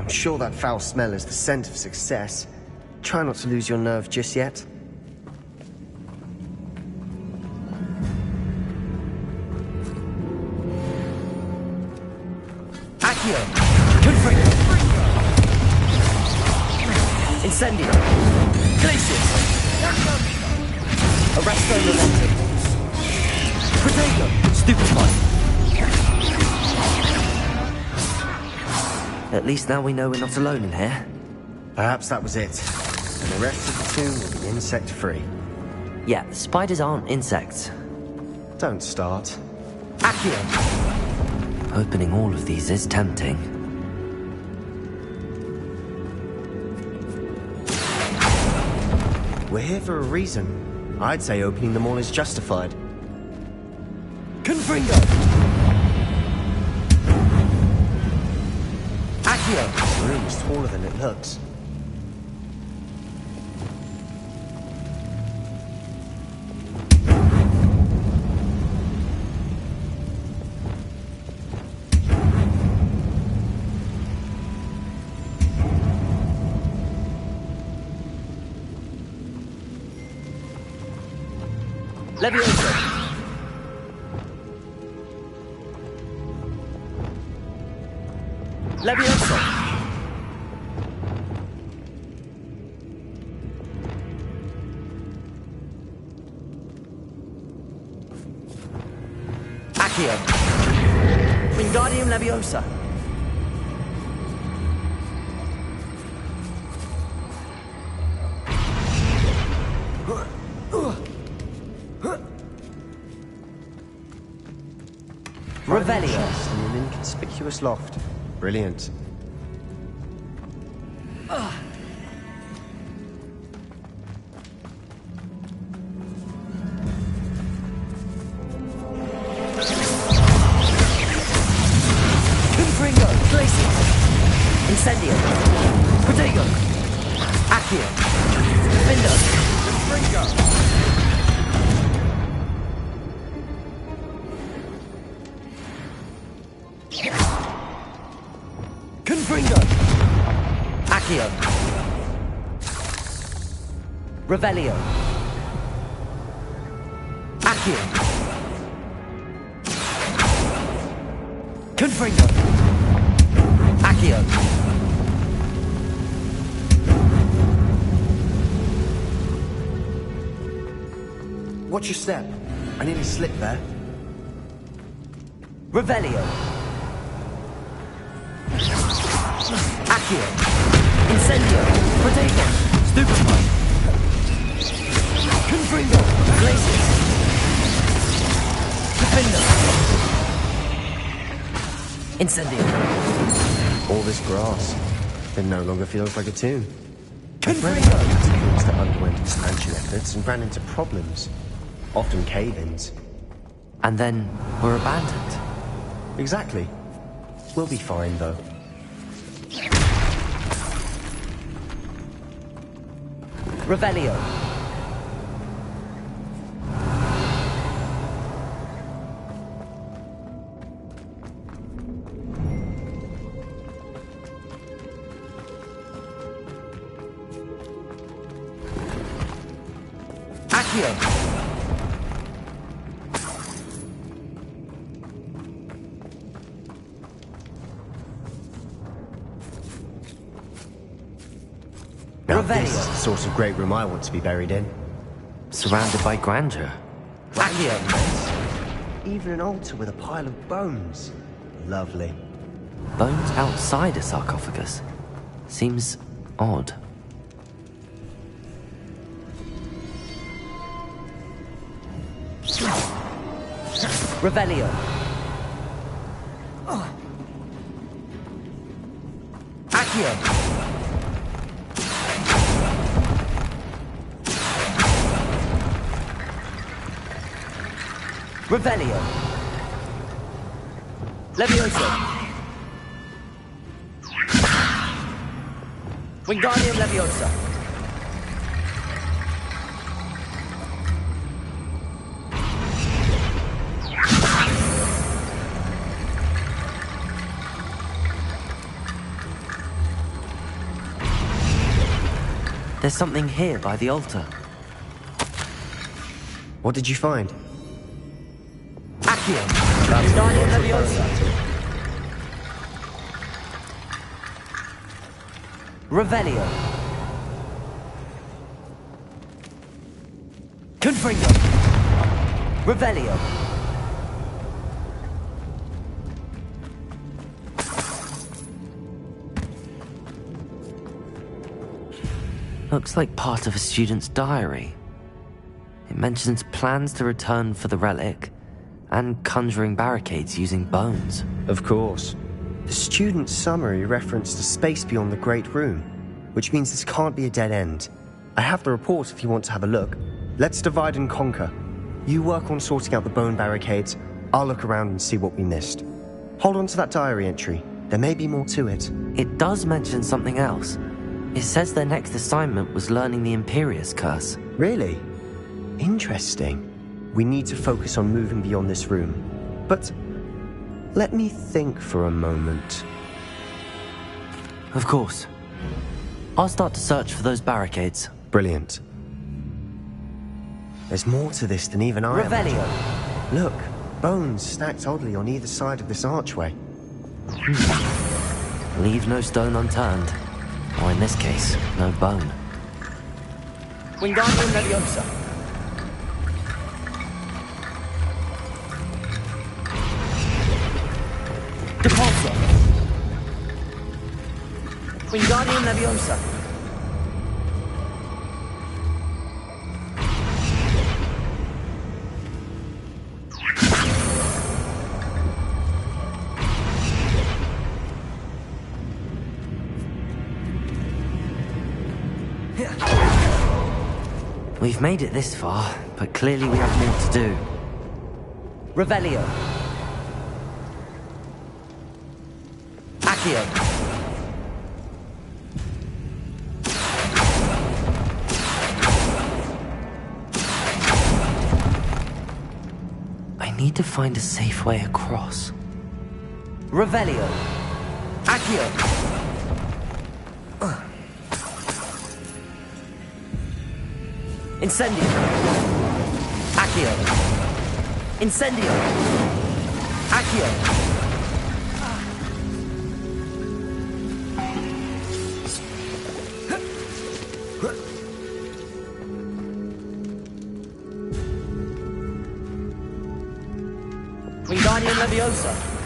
I'm sure that foul smell is the scent of success. Try not to lose your nerve just yet. Accio! Confringo! Incendio! Glacius! Arresto Momentum! Protego! Stupefy! At least now we know we're not alone in here. Perhaps that was it. And the rest of the tomb will be insect-free. Yeah, spiders aren't insects. Don't start. Accio! Opening all of these is tempting. We're here for a reason. I'd say opening them all is justified. Confringo! Accio! This room is taller than it looks. Levioso! Levioso! Accio! Wingardium Leviosa! Revelio. Chest in an inconspicuous loft. Brilliant. Confringo. Glacius. Incendio. Protego. Accio. Defendo. Confringo. Confringo! Accio! Revelio! Accio! Confringo! Accio! Watch your step. I nearly slipped there. Revelio! Accio! Incendio! Protego! Stupefy! Confringo! Glacius! Defendo! Incendio! All this grass. It no longer feels like a tomb. Confringo! Catacombs that underwent expansion efforts and ran into problems. Often cave-ins. And then were abandoned. Exactly. We'll be fine, though. Revelio. Accio. Now this is the sort of great room I want to be buried in. Surrounded by grandeur. Accio. Even an altar with a pile of bones. Lovely. Bones outside a sarcophagus. Seems odd. Revelio. Accio. Revelio. Levioso. Wingardium Leviosa. There's something here by the altar. What did you find? Accio! That's Guardian what Leviosa! Revelio! Confringo! Revelio! Looks like part of a student's diary. It mentions plans to return for the relic, and conjuring barricades using bones. Of course. The student's summary referenced a space beyond the Great Room, which means this can't be a dead end. I have the report if you want to have a look. Let's divide and conquer. You work on sorting out the bone barricades, I'll look around and see what we missed. Hold on to that diary entry. There may be more to it. It does mention something else. It says their next assignment was learning the Imperius Curse. Really? Interesting. We need to focus on moving beyond this room. But let me think for a moment. Of course. I'll start to search for those barricades. Brilliant. There's more to this than even I Revelio! imagined. Look, bones stacked oddly on either side of this archway. Leave no stone unturned. Or in this case, no bone. Wingardium Leviosa! Depulso! Wingardium Leviosa! We've made it this far, but clearly we have more to do. Revelio. Accio. I need to find a safe way across. Revelio. Accio. Incendio! Accio! Incendio! Accio! Wingardium Leviosa!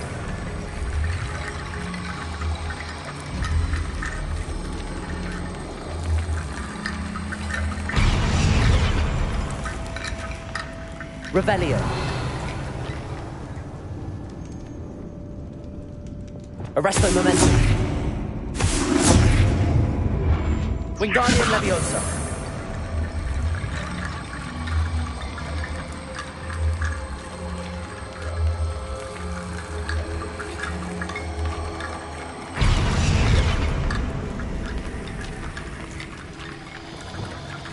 Revelio. Arresto Momentum. Wingardium Leviosa.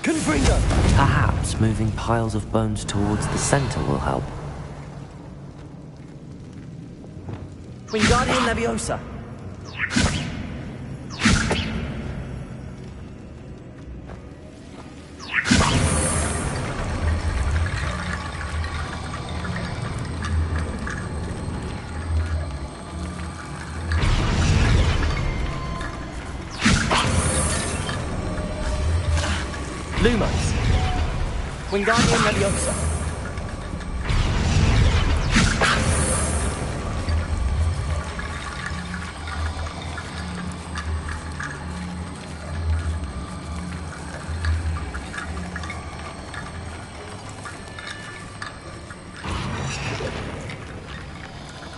Confringo. Perhaps moving piles of bones towards the center will help. Wingardium Leviosa. Lumos. Wingardium Leviosa.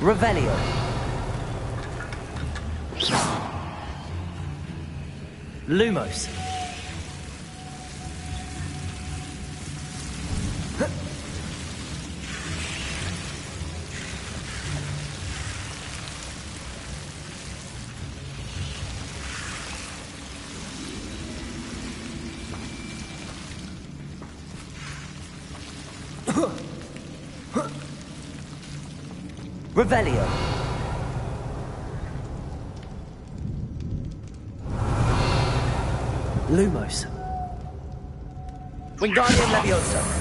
Revelio. Lumos. Revelio. Lumos. Wingardium Leviosa.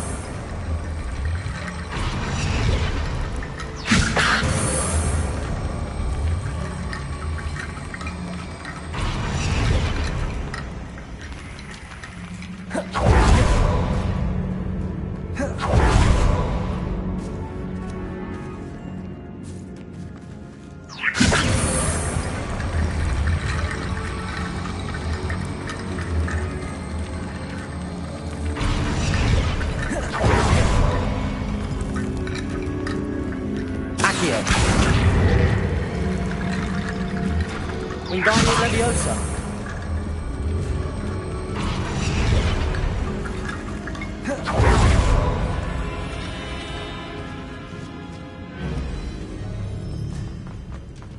Wingardium Leviosa.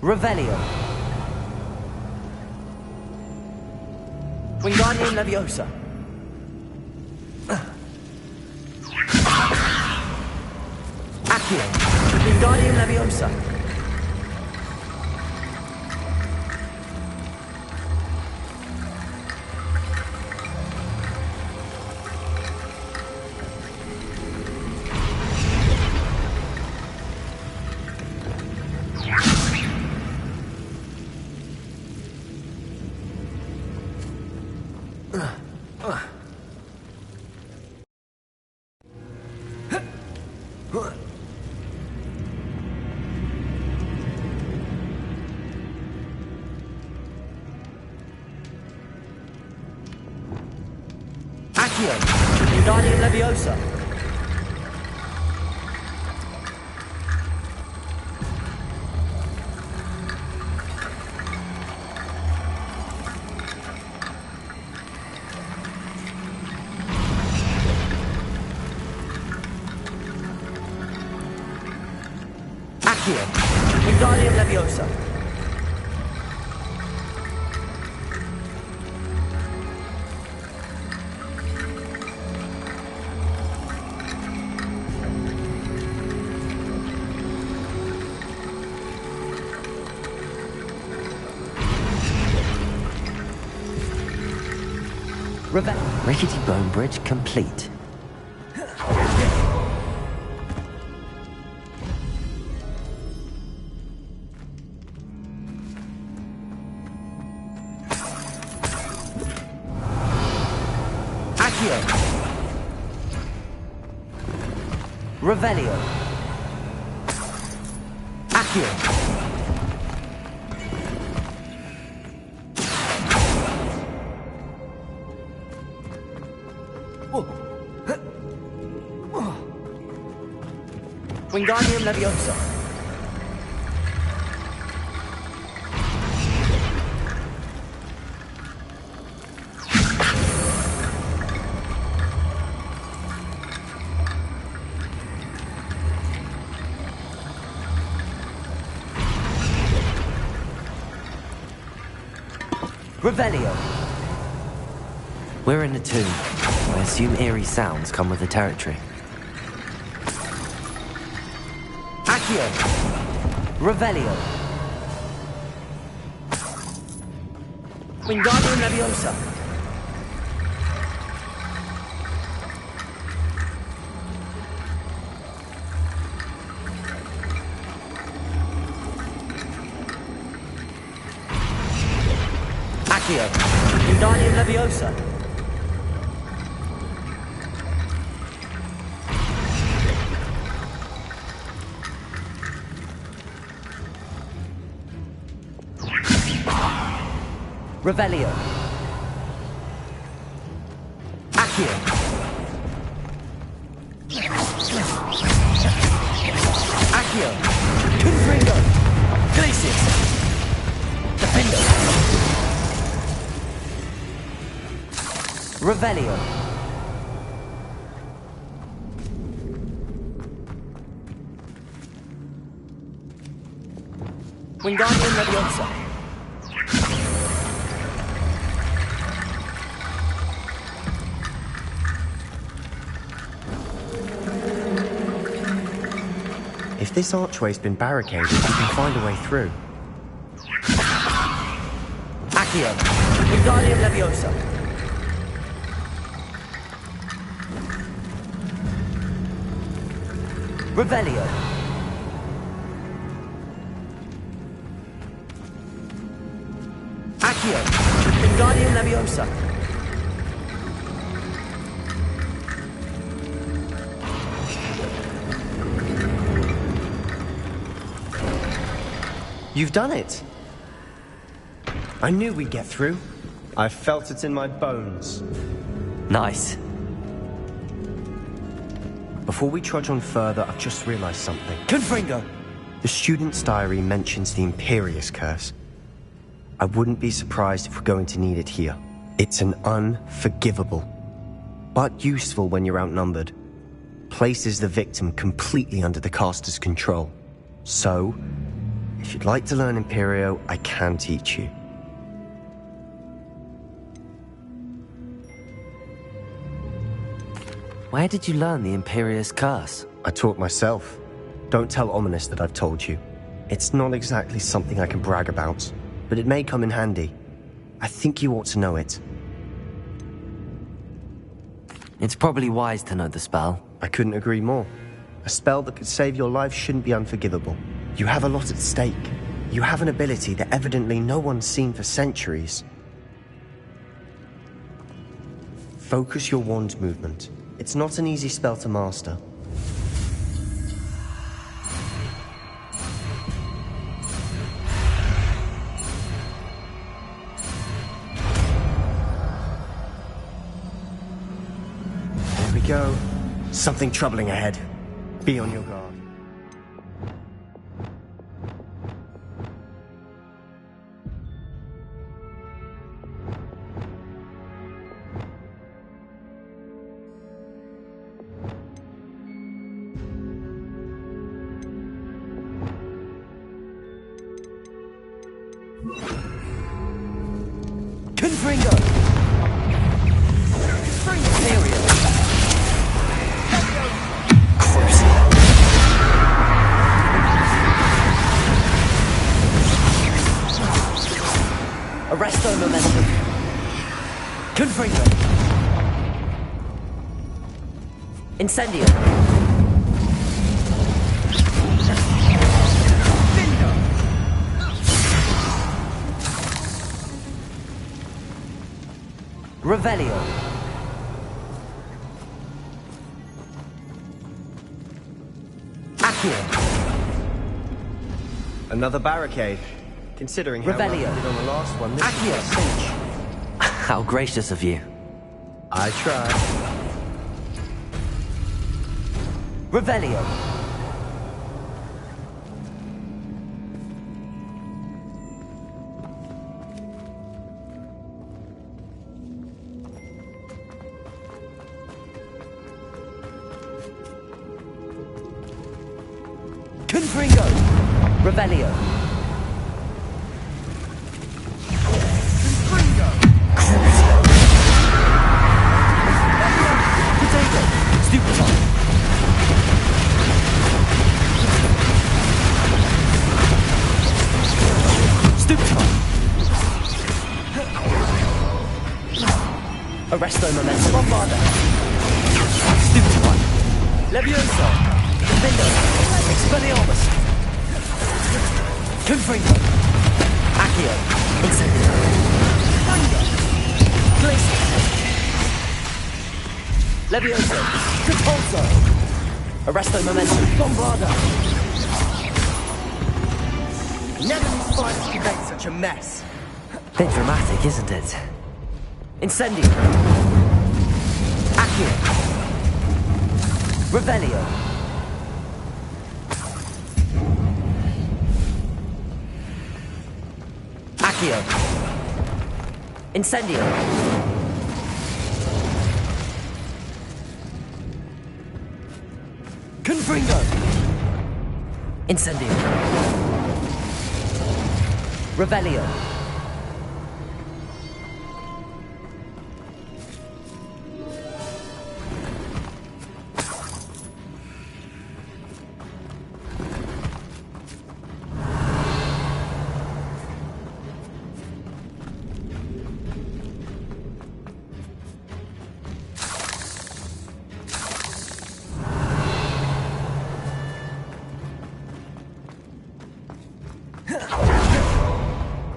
Revelio. Wingardium Leviosa. Accio. Wingardium Leviosa. Accio. Wingardium Leviosa. Accio. Wingardium Leviosa. Rickety Bone Bridge complete. Accio. Revelio. Accio. Wingardium Leviosa. Revelio. We're in a tomb. I assume eerie sounds come with the territory. Accio. Revelio. Wingardium Leviosa. Accio. Wingardium Leviosa. Revelio. Accio. Accio. Confringo. Glacius. Defendo. Revelio. Wingardium Leviosa. If this archway's been barricaded, we can find a way through. Accio. Wingardium Leviosa. Revelio. Accio. Wingardium Leviosa. You've done it. I knew we'd get through. I felt it in my bones. Nice. Before we trudge on further, I've just realized something. Confringo. The student's diary mentions the Imperius Curse. I wouldn't be surprised if we're going to need it here. It's an unforgivable, but useful when you're outnumbered. Places the victim completely under the caster's control. So, if you'd like to learn Imperio, I can teach you. Where did you learn the Imperius Curse? I taught myself. Don't tell Ominous that I've told you. It's not exactly something I can brag about, but it may come in handy. I think you ought to know it. It's probably wise to know the spell. I couldn't agree more. A spell that could save your life shouldn't be unforgivable. You have a lot at stake. You have an ability that evidently no one's seen for centuries. Focus your wand movement. It's not an easy spell to master. There we go. Something troubling ahead. Be on your guard. Confringo! Imperial! Arresto momentum. Confringo! Incendio! Revelio. Accio. Another barricade. Considering how well we did Revelio. on the last one, this Accio. is a cinch. How gracious of you. I tried. Revelio. Confringo. Revelio. Potato. Stupid. Arresto momentum. Bombarda. Stupid one. Levioso. Vindo. Expelliarmus. Confringo. Accio. Incendio. Thunder. Glacier. Levioso. Repulso. Arresto momentum. Bombarda. Never these fighters could make such a mess. Bit dramatic, isn't it? Incendio. Accio. Revelio. Accio. Incendio. Confringo. Incendio. Revelio.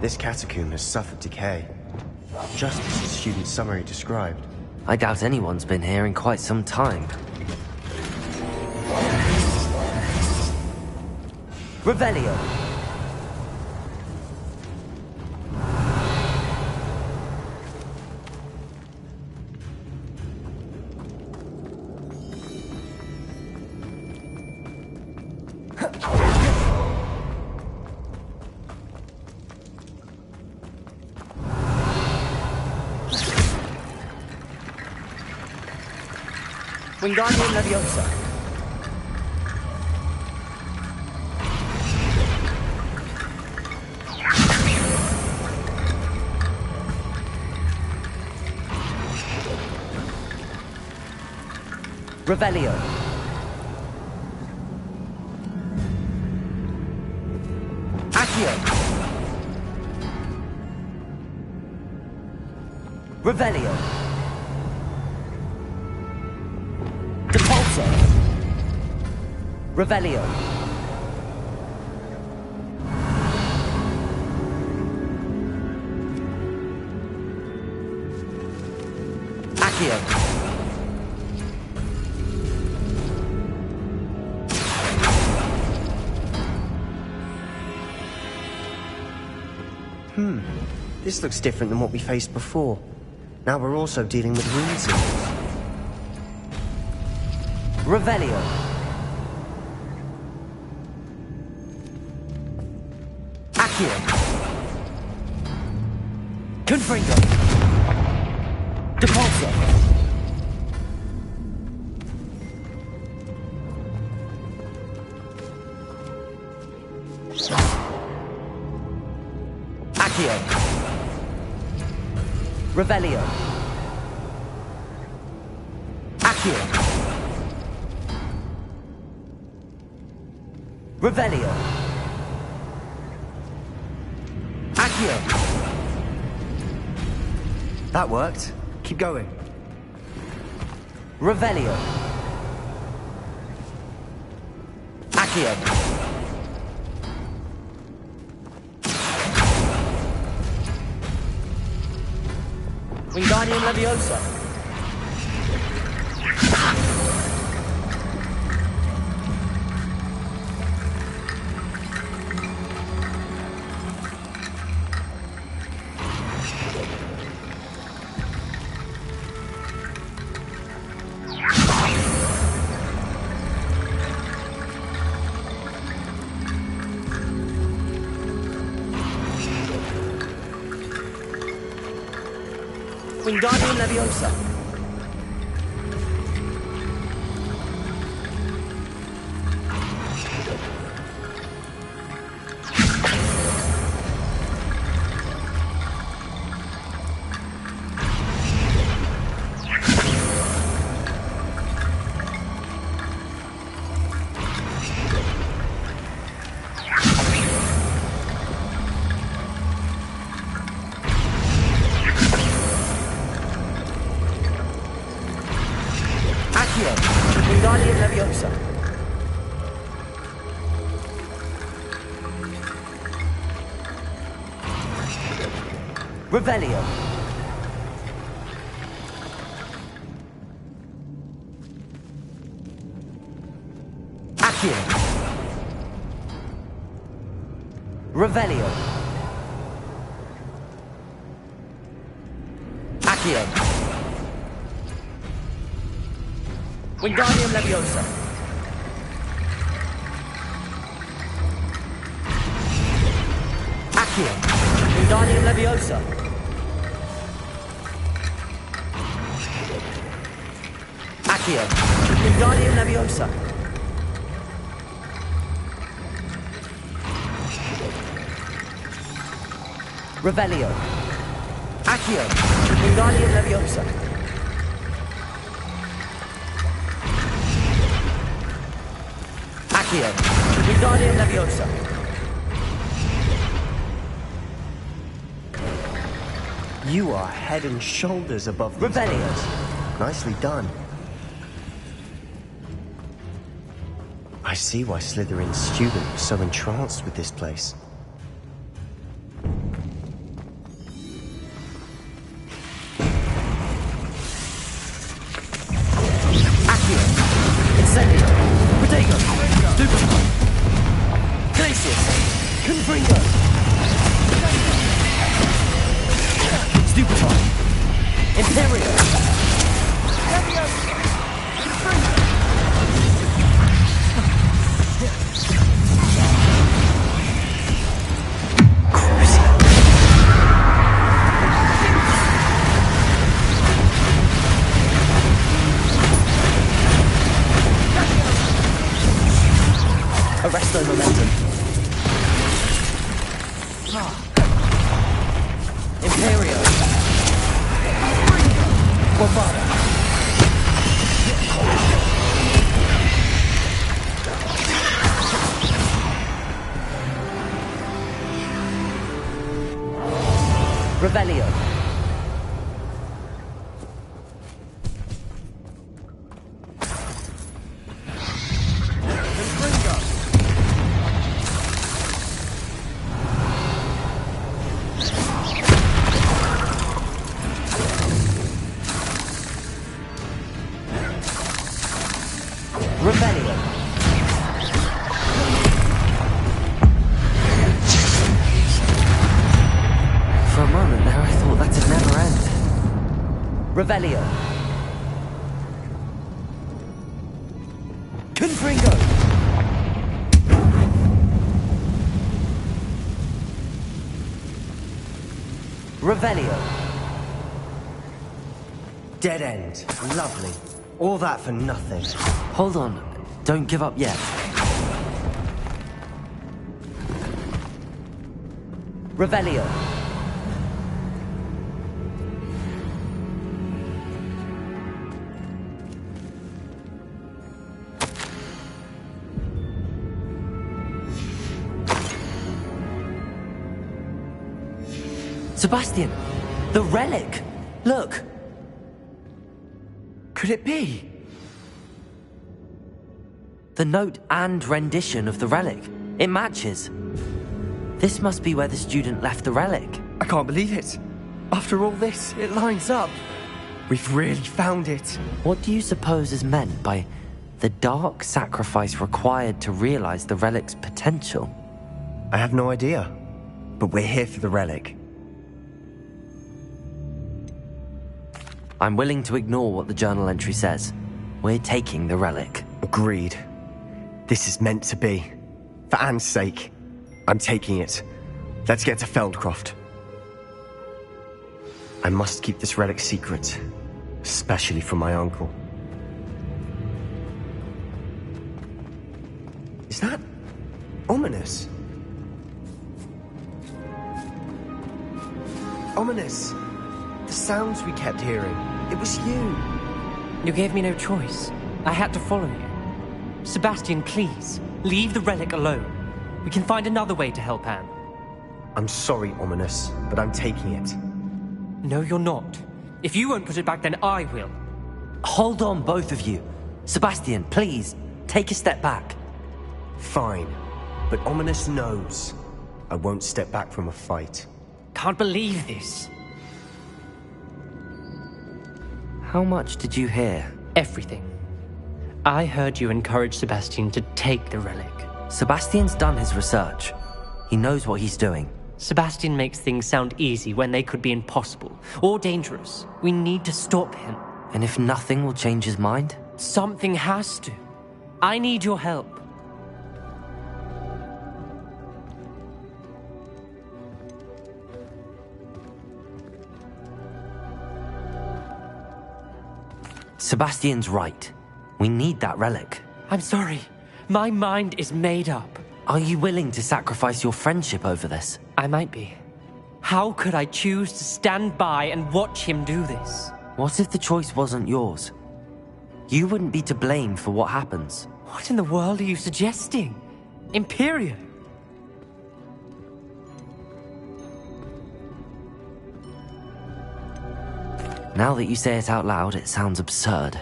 This catacomb has suffered decay, just as the student's summary described. I doubt anyone's been here in quite some time. Revelio. Wingardium Leviosa. Revelio. Accio. Revelio. Depulso. Revelio. Accio. This looks different than what we faced before. Now we're also dealing with rune symbols. Revelio. Accio. Confringo. Depulso. Accio. Revelio. Accio. Revelio. Accio. That worked. Keep going. Revelio. Accio. Wingardium Leviosa. Wingardium Leviosa. Wingardium Leviosa. Revelio. Accio. Revelio. Accio. Wingardium Leviosa. Accio. Wingardium Leviosa. Accio. Wingardium Leviosa. Revelio. Accio. Wingardium Leviosa. Accio. Wingardium Leviosa. You are head and shoulders above these Revelio. birds. Nicely done. I see why Slytherin's student was so entranced with this place. Confringo! Stupefy! Imperial! Arresto momentum. Imperio. Bombard. Revelio. Revelio. For a moment there, I thought that'd never end. Revelio. Confringo. Revelio. Dead end. Lovely. All that for nothing. Hold on. Don't give up yet. Revelio. Sebastian! The relic! Look! Could it be? The note and rendition of the relic. It matches. This must be where the student left the relic. I can't believe it. After all this, it lines up. We've really found it. What do you suppose is meant by the dark sacrifice required to realize the relic's potential? I have no idea. But we're here for the relic. I'm willing to ignore what the journal entry says. We're taking the relic. Agreed. This is meant to be. For Anne's sake. I'm taking it. Let's get to Feldcroft. I must keep this relic secret. Especially from my uncle. Is that ominous? Ominous! The sounds we kept hearing. It was you. You gave me no choice. I had to follow you. Sebastian, please, leave the relic alone. We can find another way to help Anne. I'm sorry, Ominous, but I'm taking it. No, you're not. If you won't put it back, then I will. Hold on, both of you. Sebastian, please, take a step back. Fine, but Ominous knows. I won't step back from a fight. Can't believe this. How much did you hear? Everything. I heard you encourage Sebastian to take the relic. Sebastian's done his research. He knows what he's doing. Sebastian makes things sound easy when they could be impossible or dangerous. We need to stop him. And if nothing will change his mind? Something has to. I need your help. Sebastian's right. We need that relic. I'm sorry. My mind is made up. Are you willing to sacrifice your friendship over this? I might be. How could I choose to stand by and watch him do this? What if the choice wasn't yours? You wouldn't be to blame for what happens. What in the world are you suggesting? Imperial? Now that you say it out loud, it sounds absurd.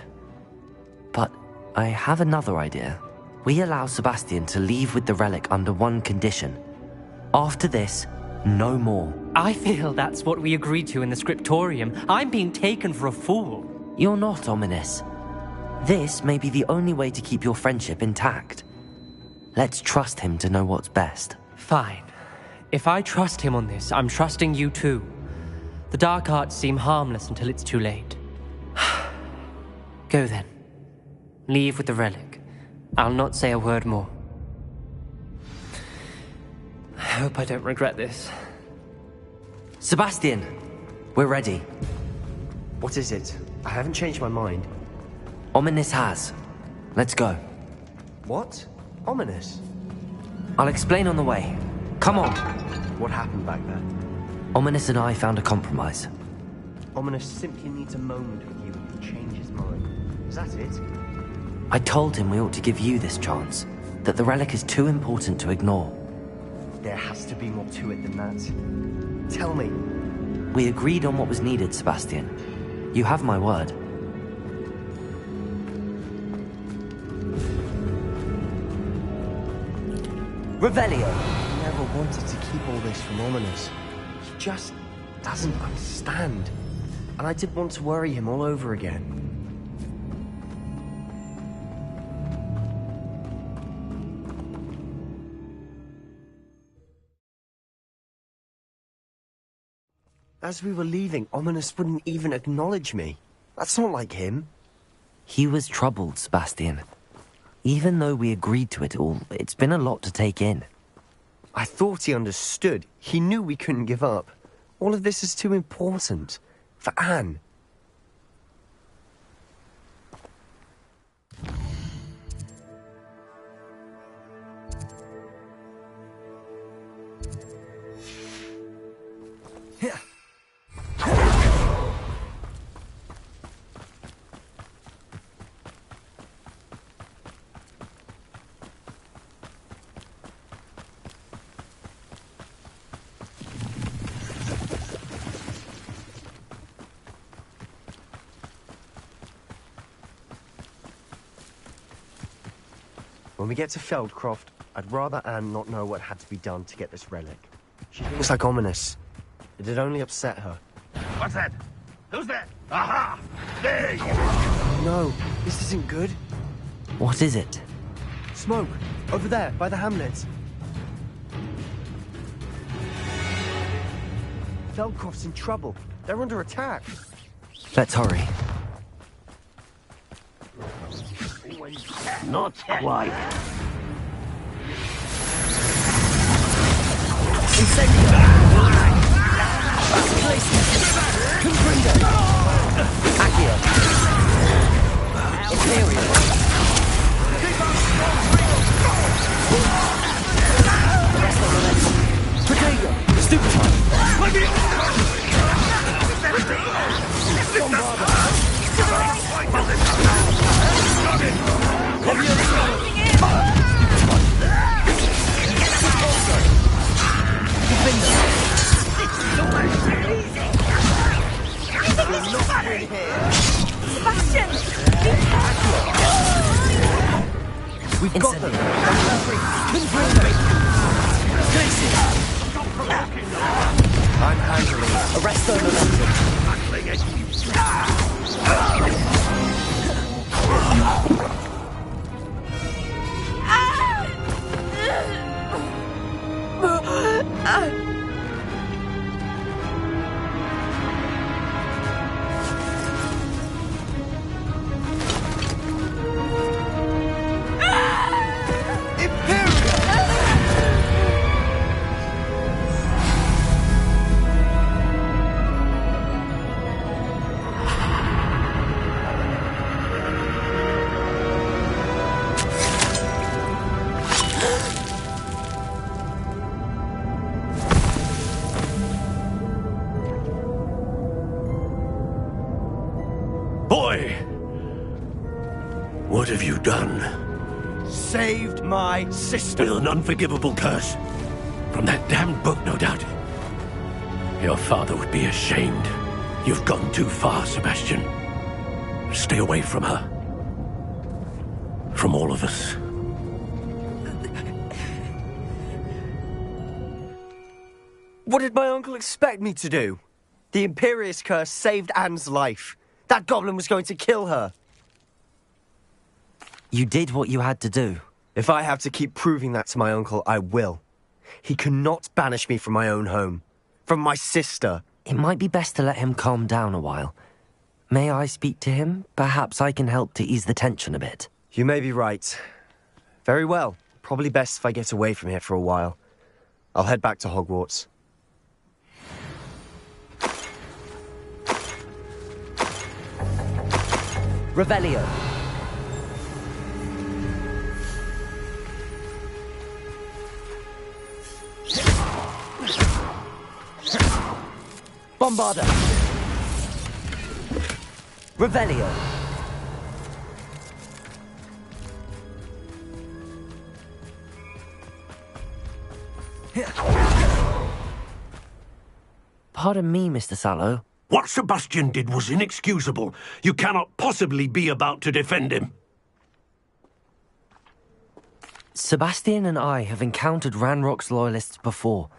But I have another idea. We allow Sebastian to leave with the relic under one condition. After this, no more. I feel that's what we agreed to in the scriptorium. I'm being taken for a fool. You're not, Ominous. This may be the only way to keep your friendship intact. Let's trust him to know what's best. Fine. If I trust him on this, I'm trusting you too. The dark arts seem harmless until it's too late. Go then. Leave with the relic. I'll not say a word more. I hope I don't regret this. Sebastian, we're ready. What is it? I haven't changed my mind. Ominous has. Let's go. What? Ominous? I'll explain on the way. Come on. What happened back there? Ominous and I found a compromise. Ominous simply needs a moment with you and he'll change his mind. Is that it? I told him we ought to give you this chance, that the relic is too important to ignore. There has to be more to it than that. Tell me. We agreed on what was needed, Sebastian. You have my word. Revelio! I never wanted to keep all this from Ominous. He just doesn't understand. And I didn't want to worry him all over again. As we were leaving, Ominous wouldn't even acknowledge me. That's not like him. He was troubled, Sebastian. Even though we agreed to it all, it's been a lot to take in. I thought he understood. He knew we couldn't give up. All of this is too important. For Anne. When we get to Feldcroft, I'd rather Anne not know what had to be done to get this relic. She thinks like Ominous. It'd only upset her. What's that? Who's that? Aha! There you are! No, this isn't good. What is it? Smoke! Over there, by the hamlet. Feldcroft's in trouble. They're under attack. Let's hurry. Not quite. We've got them. I'm handling it. Arrest the momentum. Boy! What have you done? Saved my sister. With an unforgivable curse. From that damned book, no doubt. Your father would be ashamed. You've gone too far, Sebastian. Stay away from her. From all of us. What did my uncle expect me to do? The Imperious curse saved Anne's life. That goblin was going to kill her. You did what you had to do. If I have to keep proving that to my uncle, I will. He cannot banish me from my own home. From my sister. It might be best to let him calm down a while. May I speak to him? Perhaps I can help to ease the tension a bit. You may be right. Very well. Probably best if I get away from here for a while. I'll head back to Hogwarts. Revelio. Bombarda. Revelio. Pardon me, Mr. Sallow. What Sebastian did was inexcusable. You cannot possibly be about to defend him. Sebastian and I have encountered Ranrock's loyalists before.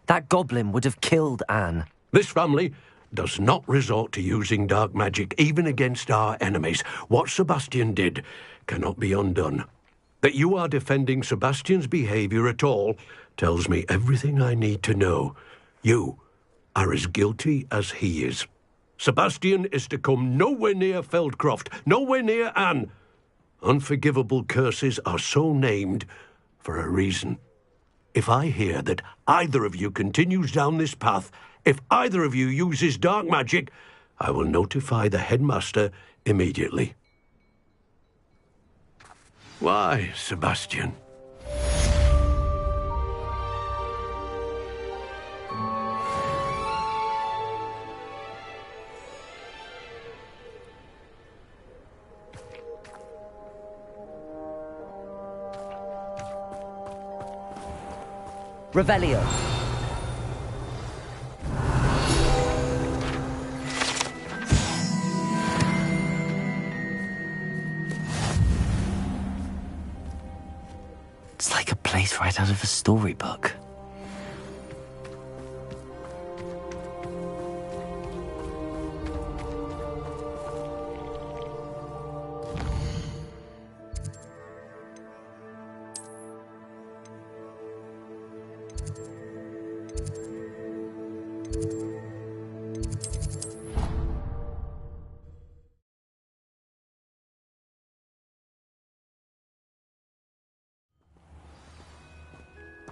That goblin would have killed Anne. This family does not resort to using dark magic even against our enemies. What Sebastian did cannot be undone. That you are defending Sebastian's behavior at all tells me everything I need to know. You are as guilty as he is. Sebastian is to come nowhere near Feldcroft, nowhere near Anne. Unforgivable curses are so named for a reason. If I hear that either of you continues down this path, if either of you uses dark magic, I will notify the headmaster immediately. Why, Sebastian? Revelio. It's like a place right out of a storybook.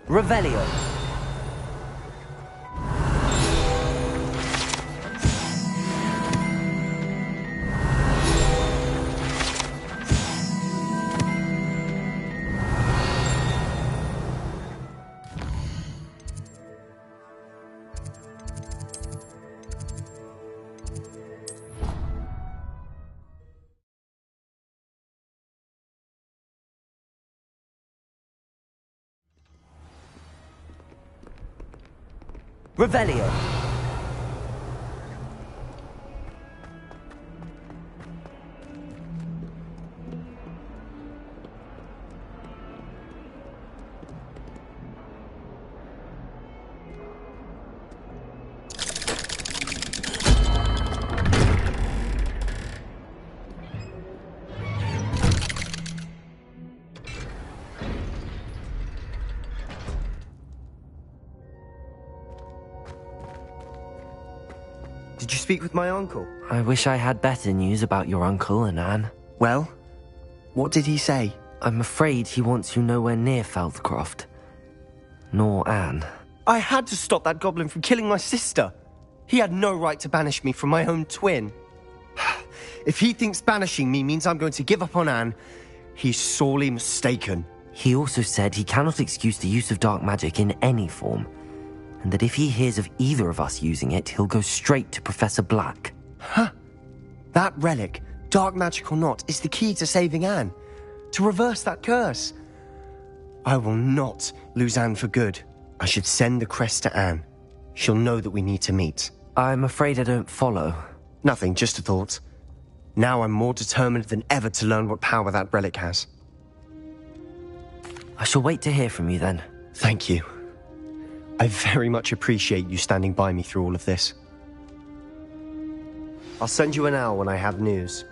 Revelio. Revelio. Did you speak with my uncle? I wish I had better news about your uncle and Anne. Well, what did he say? I'm afraid he wants you nowhere near Feldcroft. Nor Anne. I had to stop that goblin from killing my sister. He had no right to banish me from my own twin. If he thinks banishing me means I'm going to give up on Anne, he's sorely mistaken. He also said he cannot excuse the use of dark magic in any form, and that if he hears of either of us using it, he'll go straight to Professor Black. Huh. That relic, dark magic or not, is the key to saving Anne. To reverse that curse. I will not lose Anne for good. I should send the crest to Anne. She'll know that we need to meet. I'm afraid I don't follow. Nothing, just a thought. Now I'm more determined than ever to learn what power that relic has. I shall wait to hear from you then. Thank you. I very much appreciate you standing by me through all of this. I'll send you an owl when I have news.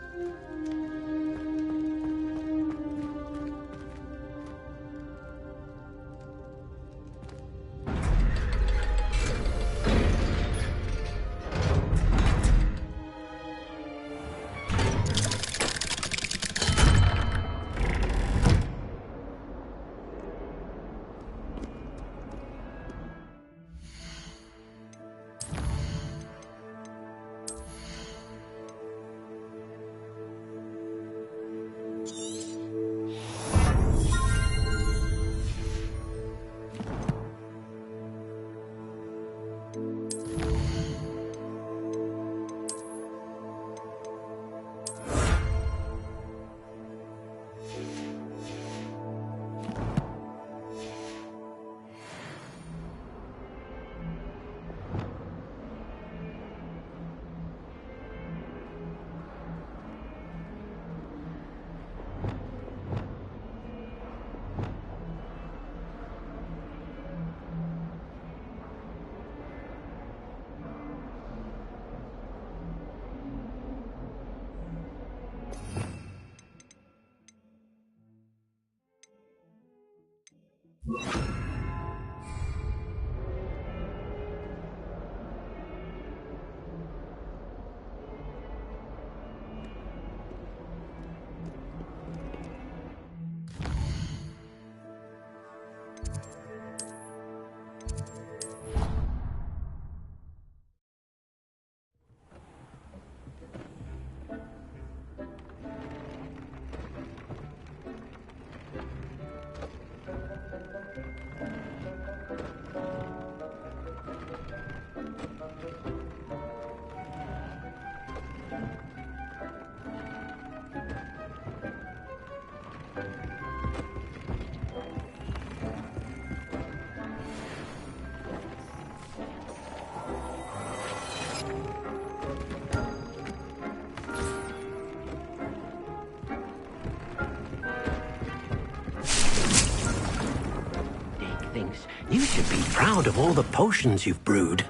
proud of all the potions you've brewed.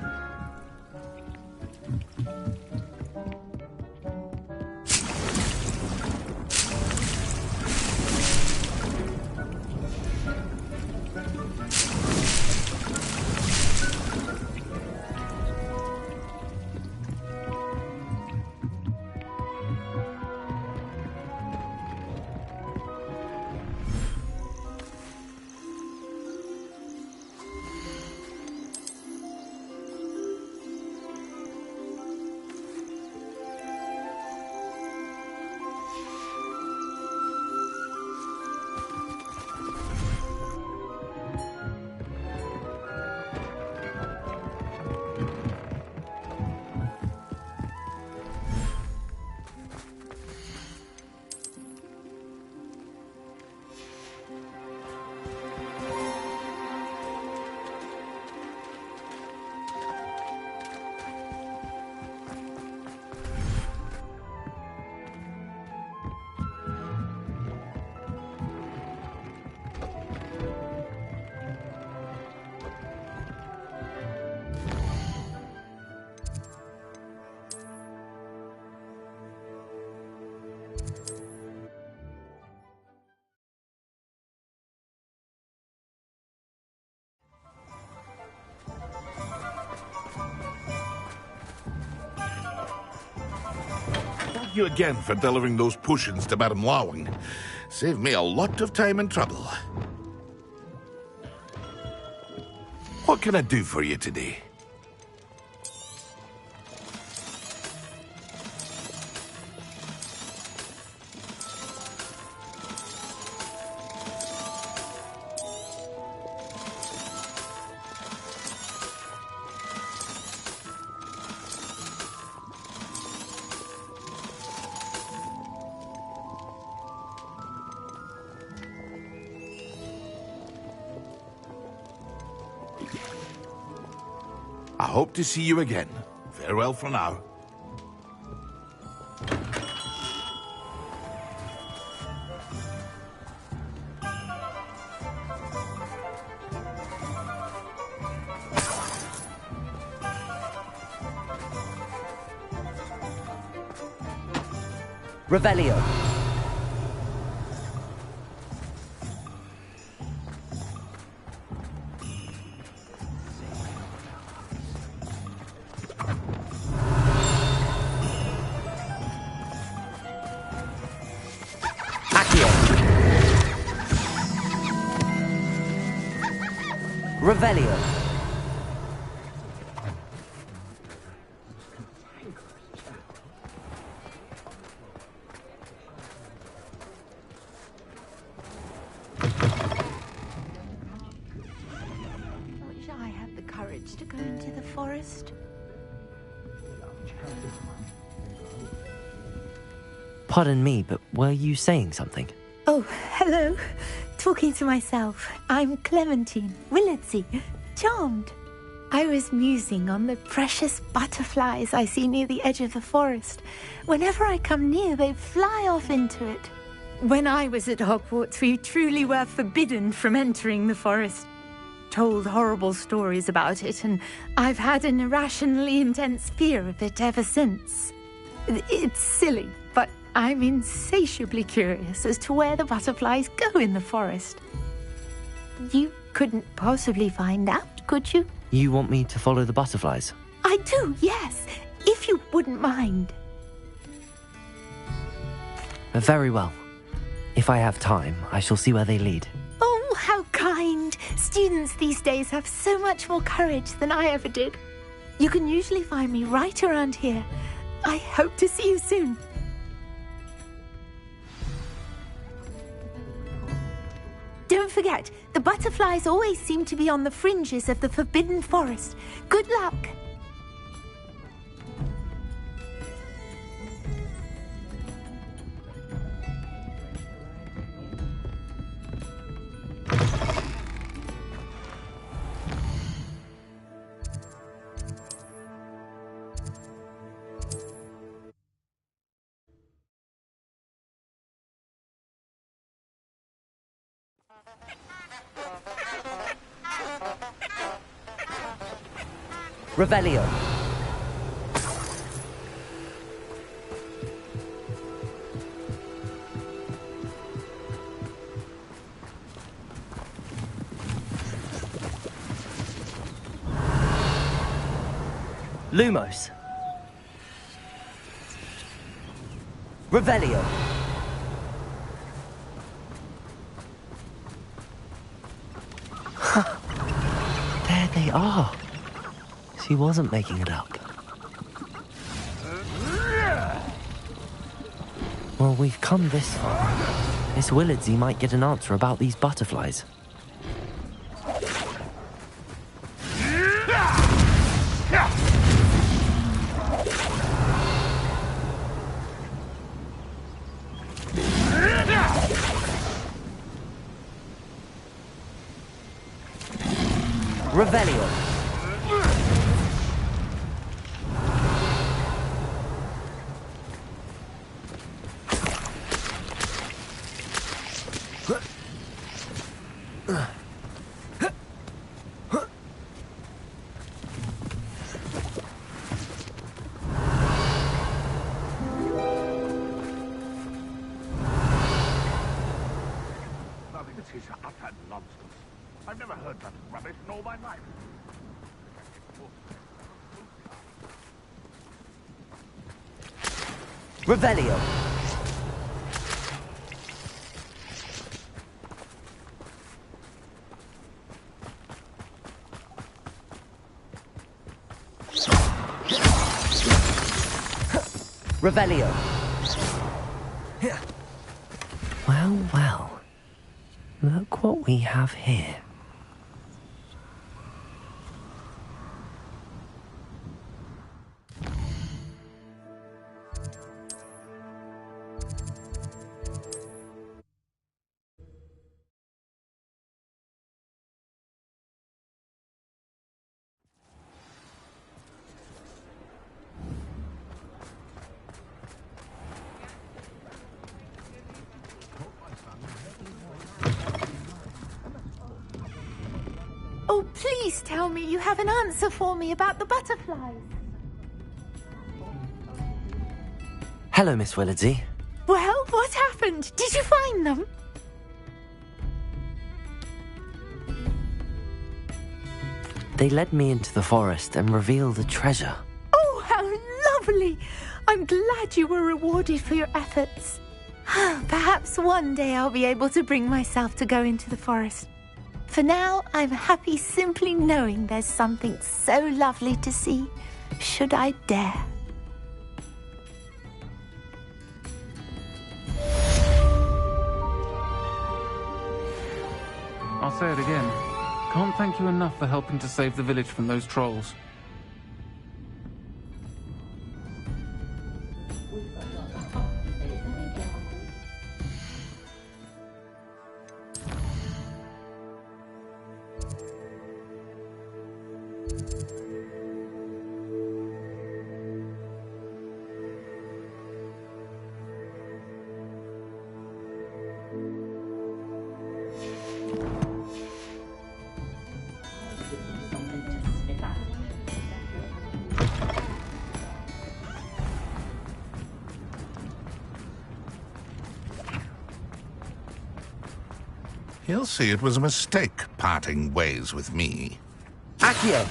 Thank you again for delivering those potions to Madame Lawing. Saved me a lot of time and trouble. What can I do for you today? I hope to see you again. Farewell for now. Revelio. Revelio. I wish I had the courage to go into the forest. Pardon me, but were you saying something? Oh, hello. Talking to myself. I'm Clementine, Willardsey, charmed. I was musing on the precious butterflies I see near the edge of the forest. Whenever I come near, they fly off into it. When I was at Hogwarts, we truly were forbidden from entering the forest. Told horrible stories about it, and I've had an irrationally intense fear of it ever since. It's silly, but I'm insatiably curious as to where the butterflies go in the forest. You couldn't possibly find out, could you? You want me to follow the butterflies? I do, yes, if you wouldn't mind. Very well. If I have time, I shall see where they lead. Oh, how kind. Students these days have so much more courage than I ever did. You can usually find me right around here. I hope to see you soon. Don't forget, the butterflies always seem to be on the fringes of the Forbidden Forest. Good luck! Revelio. Lumos. Revelio. There they are. She wasn't making it up. Well, we've come this far. Miss Willardsey might get an answer about these butterflies. Revelio. This is utter nonsense. I've never heard that rubbish in all my life. Revelio. Revelio. Well, well. Look what we have here. Oh, please tell me you have an answer for me about the butterflies. Hello, Miss Willardsey. Well, what happened? Did you find them? They led me into the forest and revealed a treasure. Oh, how lovely! I'm glad you were rewarded for your efforts. Perhaps one day I'll be able to bring myself to go into the forest. For now, I'm happy simply knowing there's something so lovely to see, should I dare. I'll say it again. Can't thank you enough for helping to save the village from those trolls. He'll see it was a mistake parting ways with me. Accio!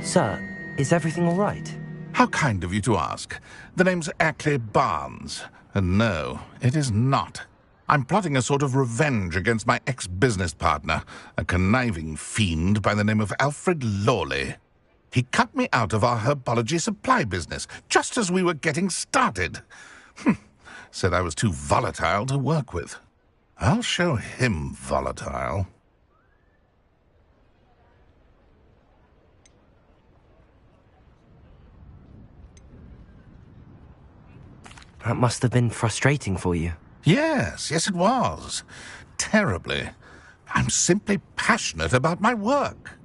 Sir, is everything all right? How kind of you to ask. The name's Ackley Barnes. And no, it is not. I'm plotting a sort of revenge against my ex-business partner, a conniving fiend by the name of Alfred Lawley. He cut me out of our herbology supply business, just as we were getting started. Said I was too volatile to work with. I'll show him volatile. That must have been frustrating for you. Yes, it was. Terribly. I'm simply passionate about my work.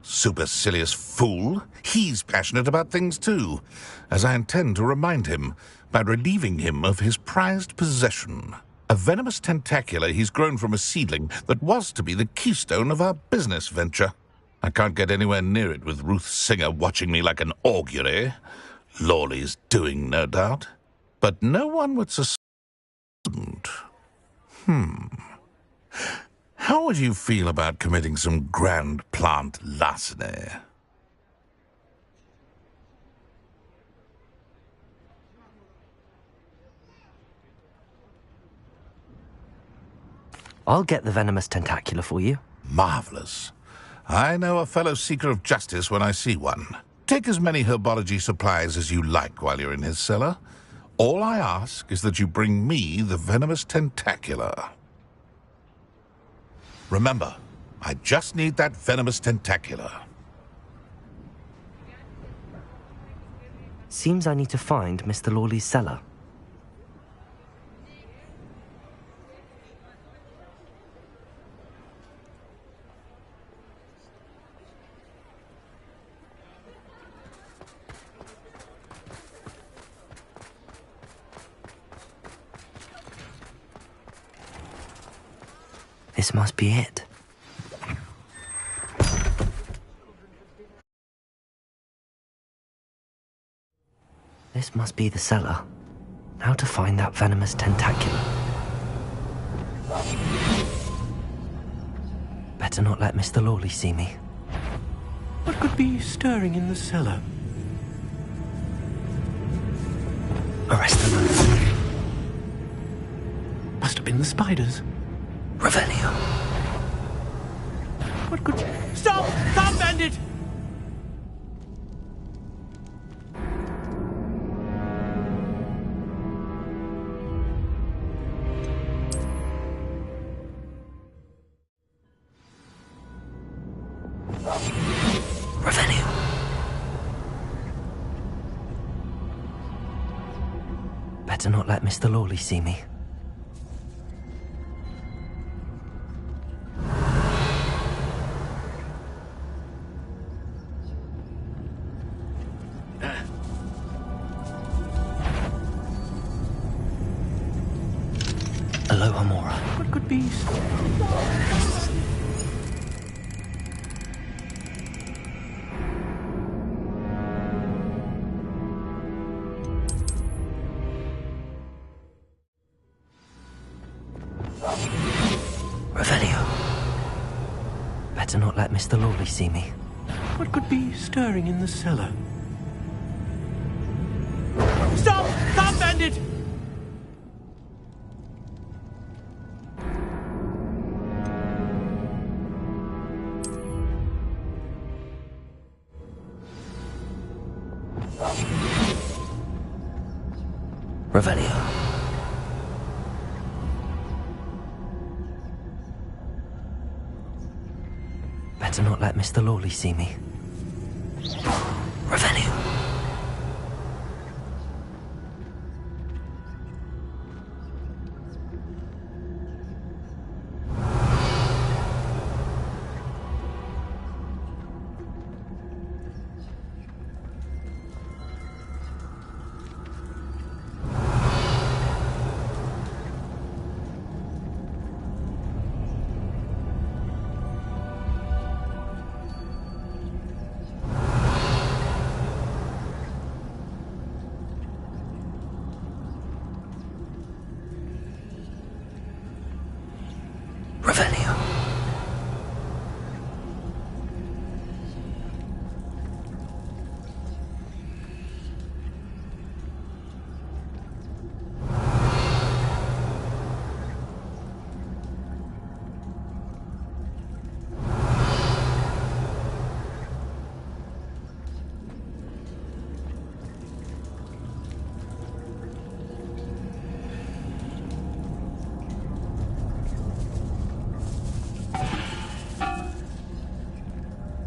Supercilious fool. He's passionate about things too, as I intend to remind him by relieving him of his prized possession, A venomous tentacular he's grown from a seedling that was to be the keystone of our business venture. I can't get anywhere near it with Ruth Singer watching me like an augury. Lawley's doing, no doubt. But no one would suspect. How would you feel about committing some grand plant larceny? I'll get the venomous tentacular for you. Marvelous. I know a fellow seeker of justice when I see one. Take as many herbology supplies as you like while you're in his cellar. All I ask is that you bring me the venomous tentacular. Remember, I just need that venomous tentacular. Seems I need to find Mr. Lawley's cellar. This must be it. This must be the cellar. How to find that venomous tentacular? Better not let Mr. Lawley see me. What could be stirring in the cellar? Arrest them. Must have been the spiders. Revelio. What could... Stop! Stop, bandit! Revelio. Better not let Mr. Lawley see me. Aloha Mora. What could be... Revelio. Better not let Mr. Lawley see me. What could be stirring in the cellar? Stop! Stop, bandit! Revelio. Better not let Mr. Lawley see me. Revelio. Revelio.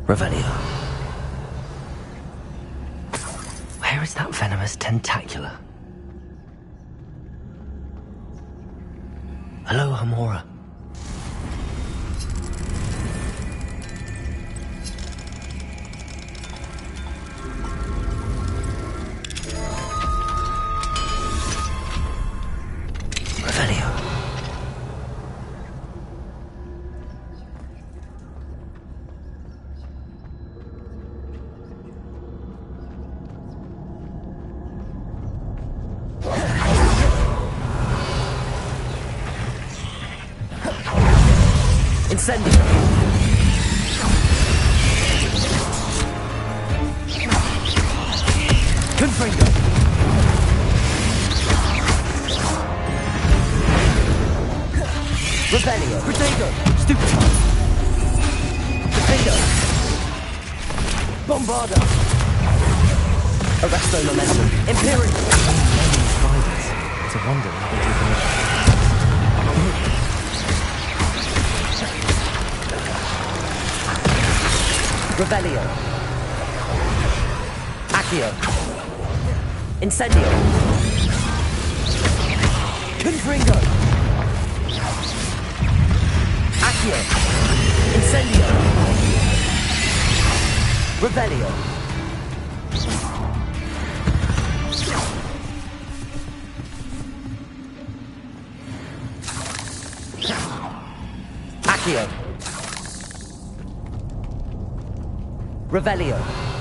Revelio. Where is that venomous tentacular? Aloha Mora. Revelio. Incendio! Confringo! Rebellio! Protego! Stupid! Defendo! Bombarda! Arresto Momentum! Imperial! It's a wonder how they do Rebellio! Accio! Incendio! Confringo! Accio! Incendio! Rebellio! Accio! Rebellio!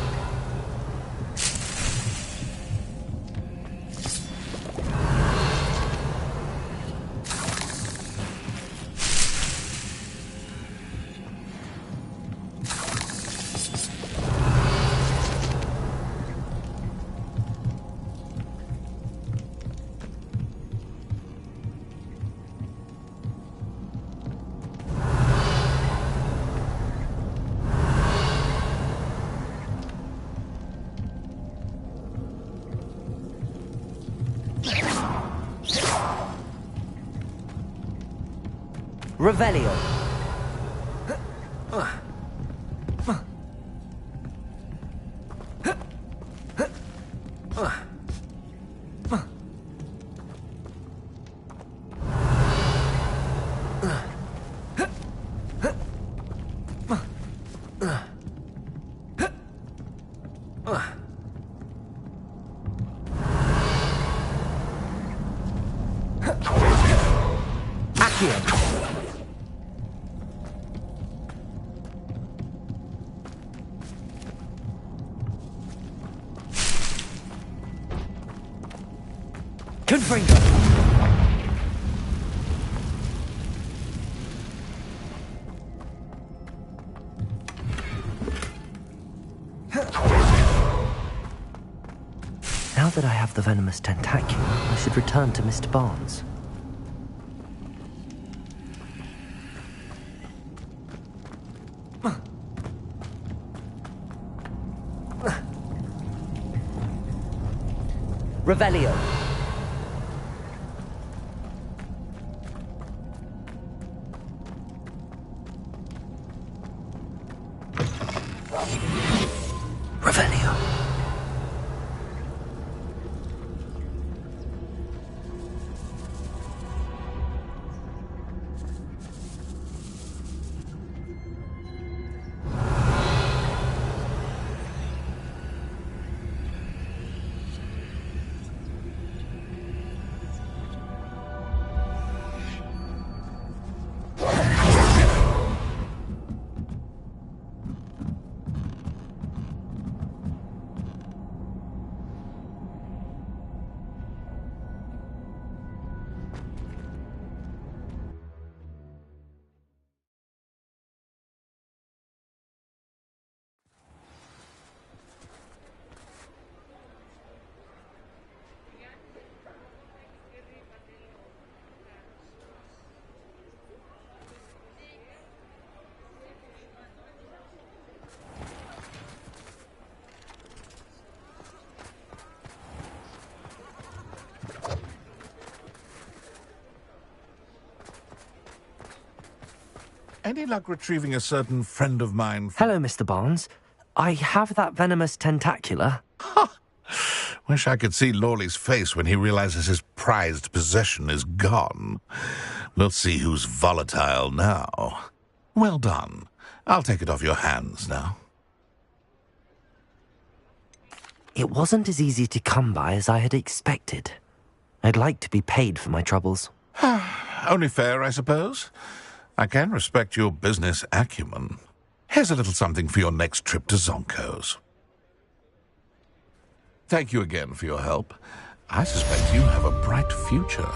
Revelio. Confringo. Now that I have the venomous tentacula, I should return to Mr. Barnes. Revelio. Revelio. Any luck retrieving a certain friend of mine? Hello, Mr. Barnes. I have that venomous tentacula. Wish I could see Lawley's face when he realizes his prized possession is gone. We'll see who's volatile now. Well done. I'll take it off your hands now. It wasn't as easy to come by as I had expected. I'd like to be paid for my troubles. Only fair, I suppose. I can respect your business acumen. Here's a little something for your next trip to Zonko's. Thank you again for your help. I suspect you have a bright future.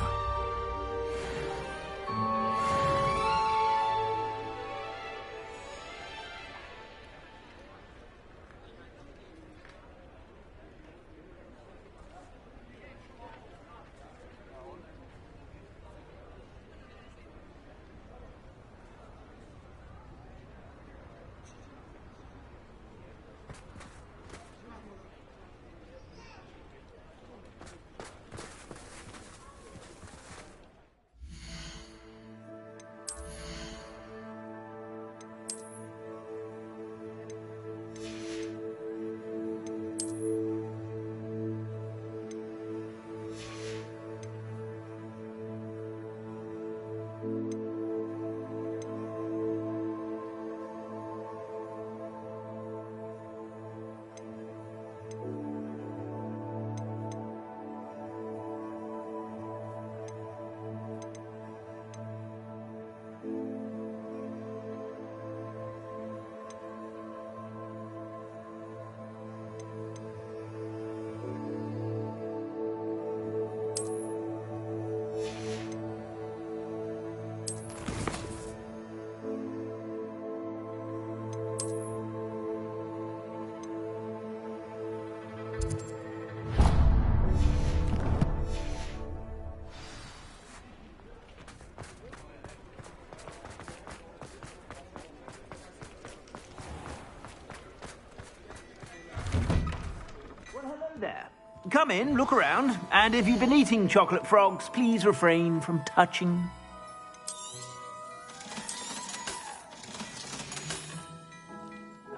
There. Come in, look around, and if you've been eating chocolate frogs, please refrain from touching.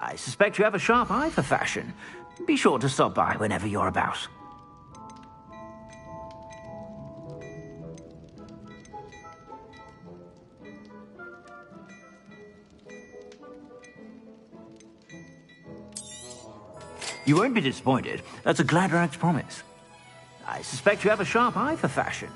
I suspect you have a sharp eye for fashion. Be sure to stop by whenever you're about. You won't be disappointed. That's a Gladrag's promise. I suspect you have a sharp eye for fashion.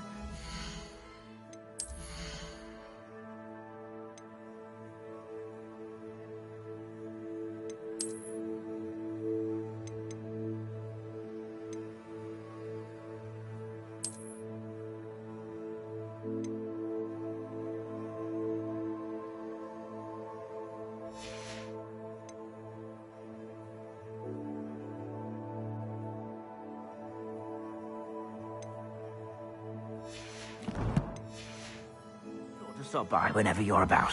Stop by whenever you're about.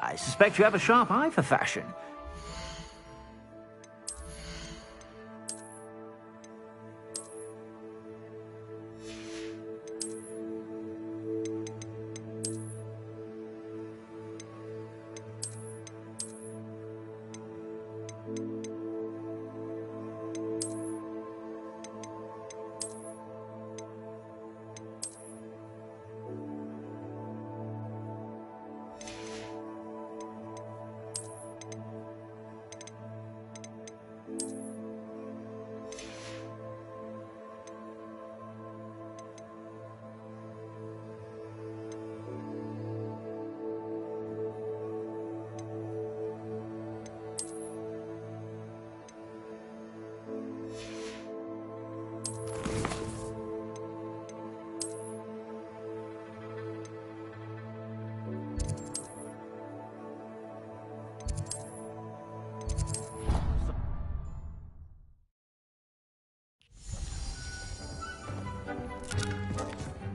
I suspect you have a sharp eye for fashion.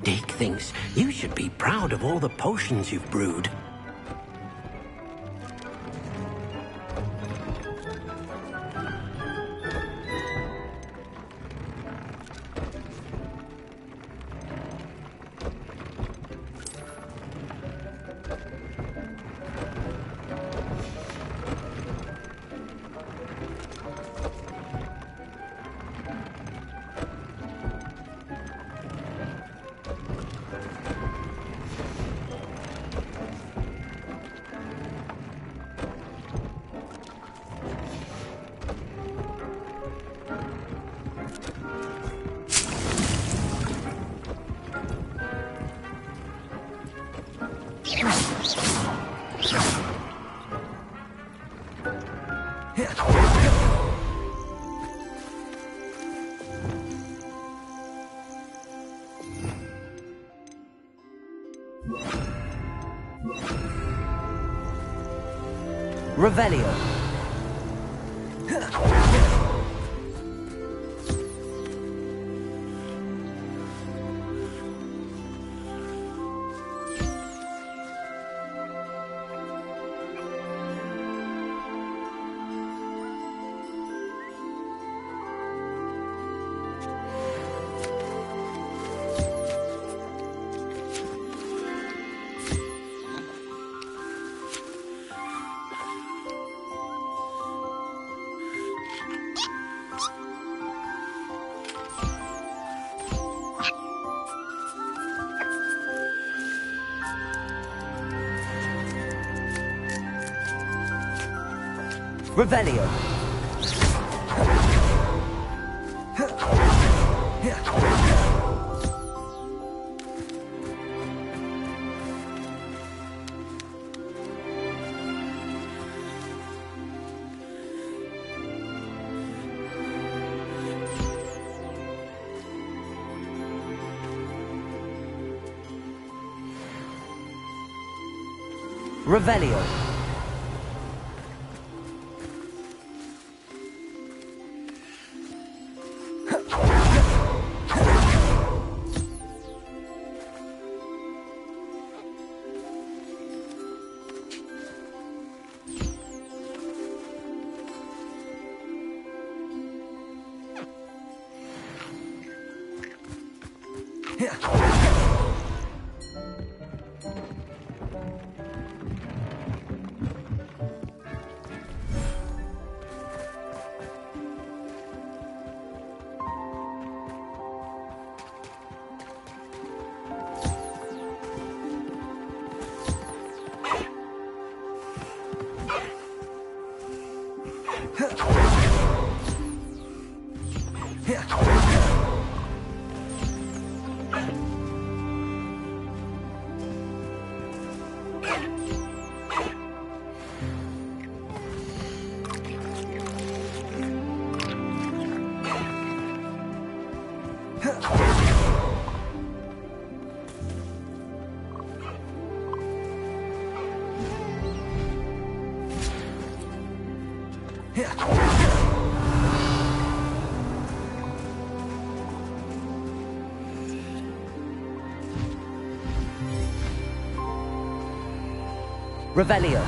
Dick thinks you should be proud of all the potions you've brewed. Revelio. Revelio. Revelio. Revelio.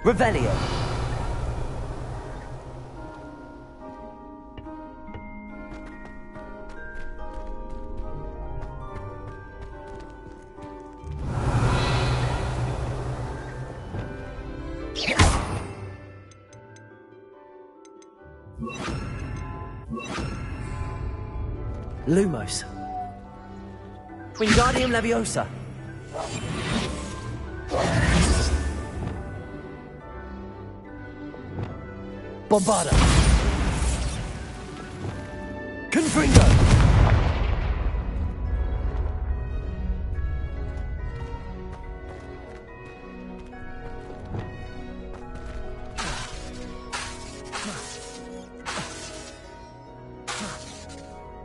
Revelio. Lumos. Wingardium Leviosa. Bombarda. Confringo.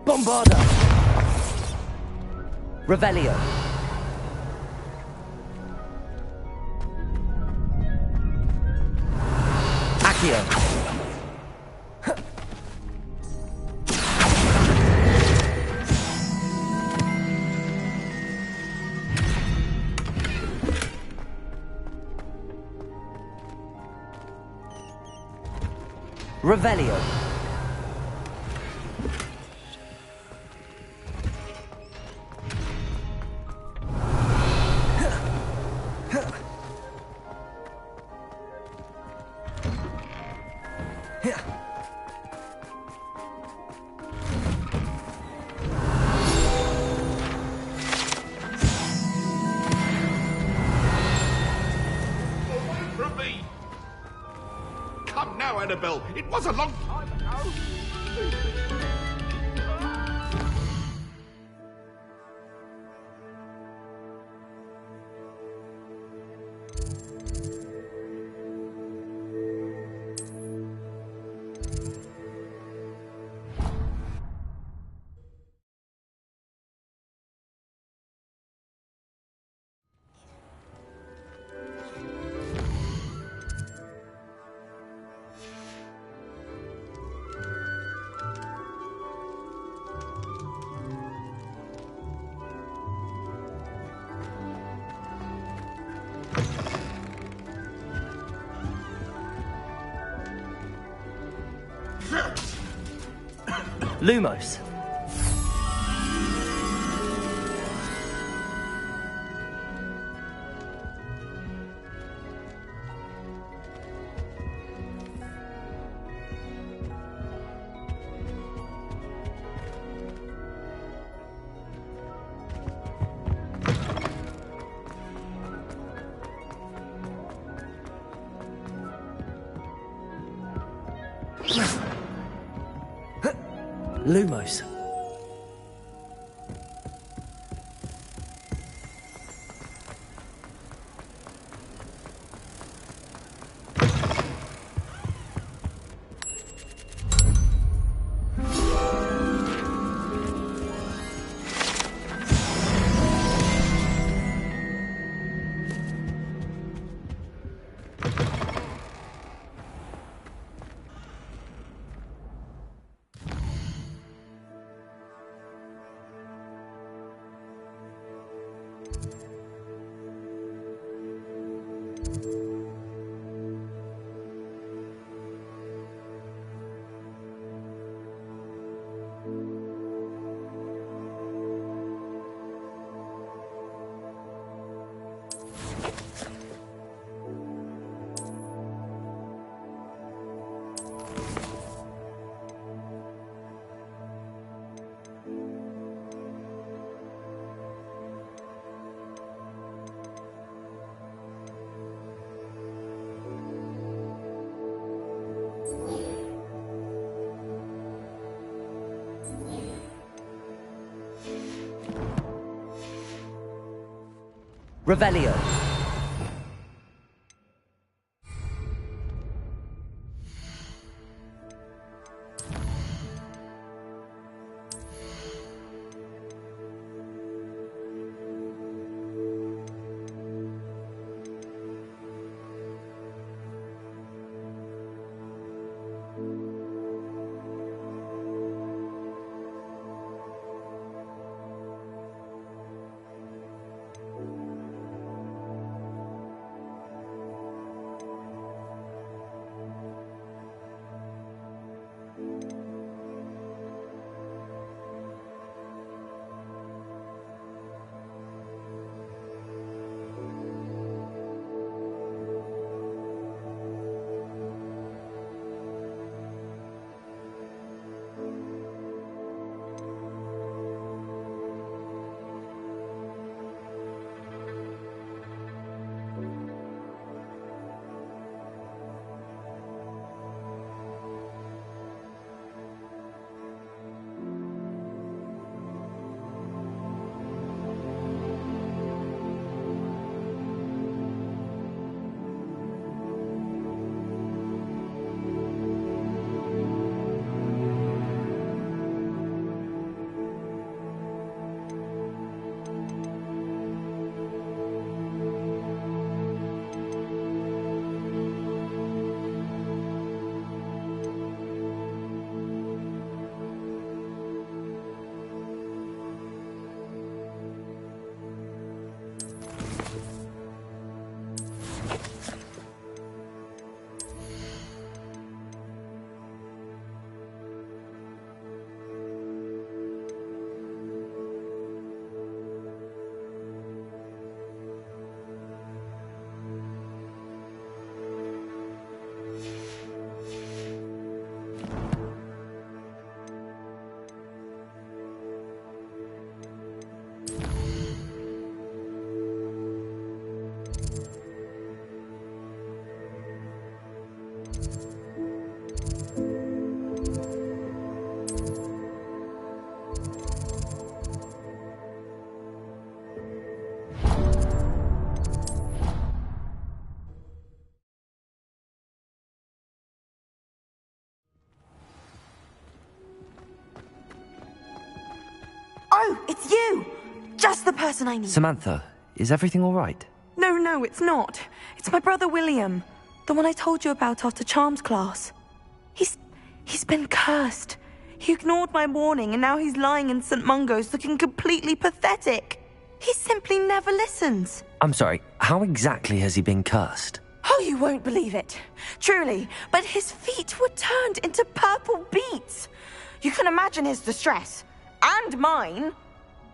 Bombarda. Revelio. Accio. Revelio. From me! Come now, Annabelle. It was a long time ago. Lumos. Lumos. Revelio. Oh, it's you! Just the person I need. Samantha, is everything all right? No, it's not. It's my brother William. The one I told you about after Charms class. He's been cursed. He ignored my warning and now he's lying in St. Mungo's looking completely pathetic. He simply never listens. I'm sorry, how exactly has he been cursed? Oh, you won't believe it. Truly, but his feet were turned into purple beets. You can imagine his distress. And mine.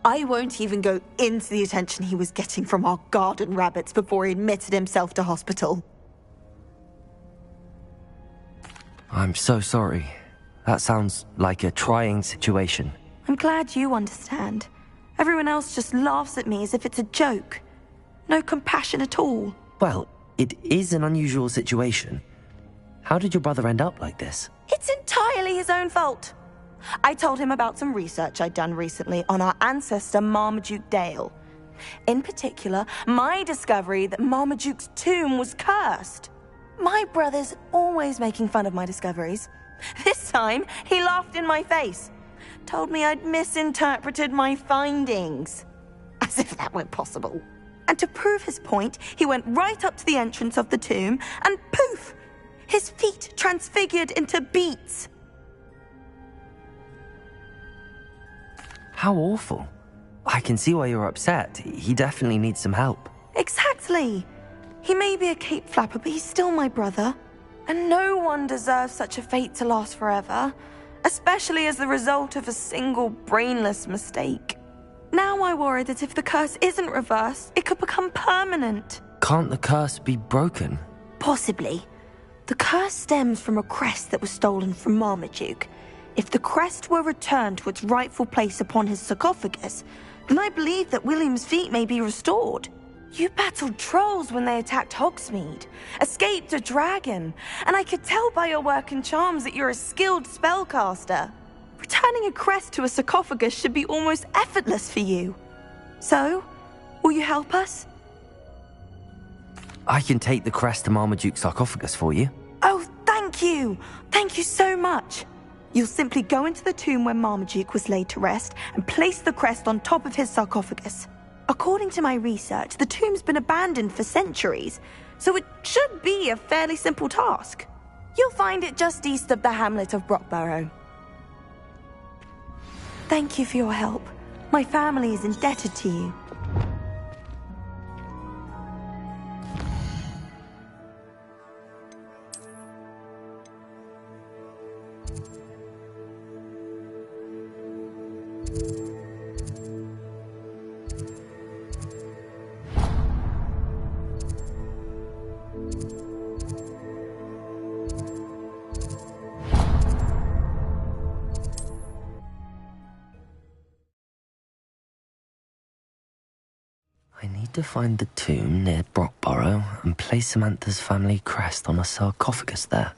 I won't even go into the attention he was getting from our garden rabbits before he admitted himself to hospital. I'm so sorry. That sounds like a trying situation. I'm glad you understand. Everyone else just laughs at me as if it's a joke. No compassion at all. Well, it is an unusual situation. How did your brother end up like this? It's entirely his own fault. I told him about some research I'd done recently on our ancestor Marmaduke Dale. In particular, my discovery that Marmaduke's tomb was cursed. My brother's always making fun of my discoveries. This time, he laughed in my face. Told me I'd misinterpreted my findings. As if that were possible. And to prove his point, he went right up to the entrance of the tomb and poof! His feet transfigured into beets. How awful. I can see why you're upset. He definitely needs some help. Exactly. He may be a cape flapper, but he's still my brother. And no one deserves such a fate to last forever, especially as the result of a single brainless mistake. Now I worry that if the curse isn't reversed, it could become permanent. Can't the curse be broken? Possibly. The curse stems from a crest that was stolen from Marmaduke. If the crest were returned to its rightful place upon his sarcophagus, then I believe that William's feet may be restored. You battled trolls when they attacked Hogsmeade, escaped a dragon, and I could tell by your work and charms that you're a skilled spellcaster. Returning a crest to a sarcophagus should be almost effortless for you. So, will you help us? I can take the crest to Marmaduke's sarcophagus for you. Oh, thank you! Thank you so much! You'll simply go into the tomb where Marmaduke was laid to rest and place the crest on top of his sarcophagus. According to my research, the tomb's been abandoned for centuries, so it should be a fairly simple task. You'll find it just east of the hamlet of Brockborough. Thank you for your help. My family is indebted to you. I need to find the tomb near Brockborough and place Samantha's family crest on a sarcophagus there.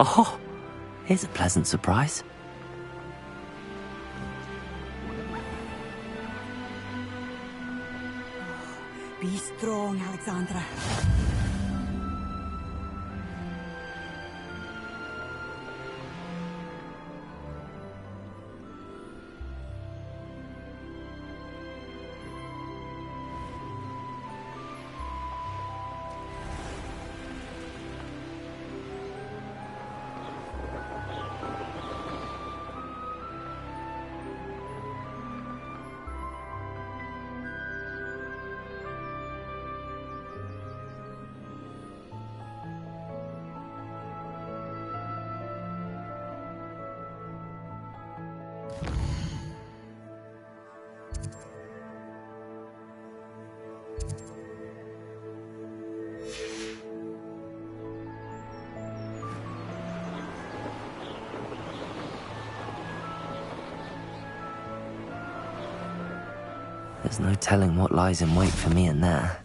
Oh, here's a pleasant surprise. Be strong, Alexandra. There's no telling what lies in wait for me in there.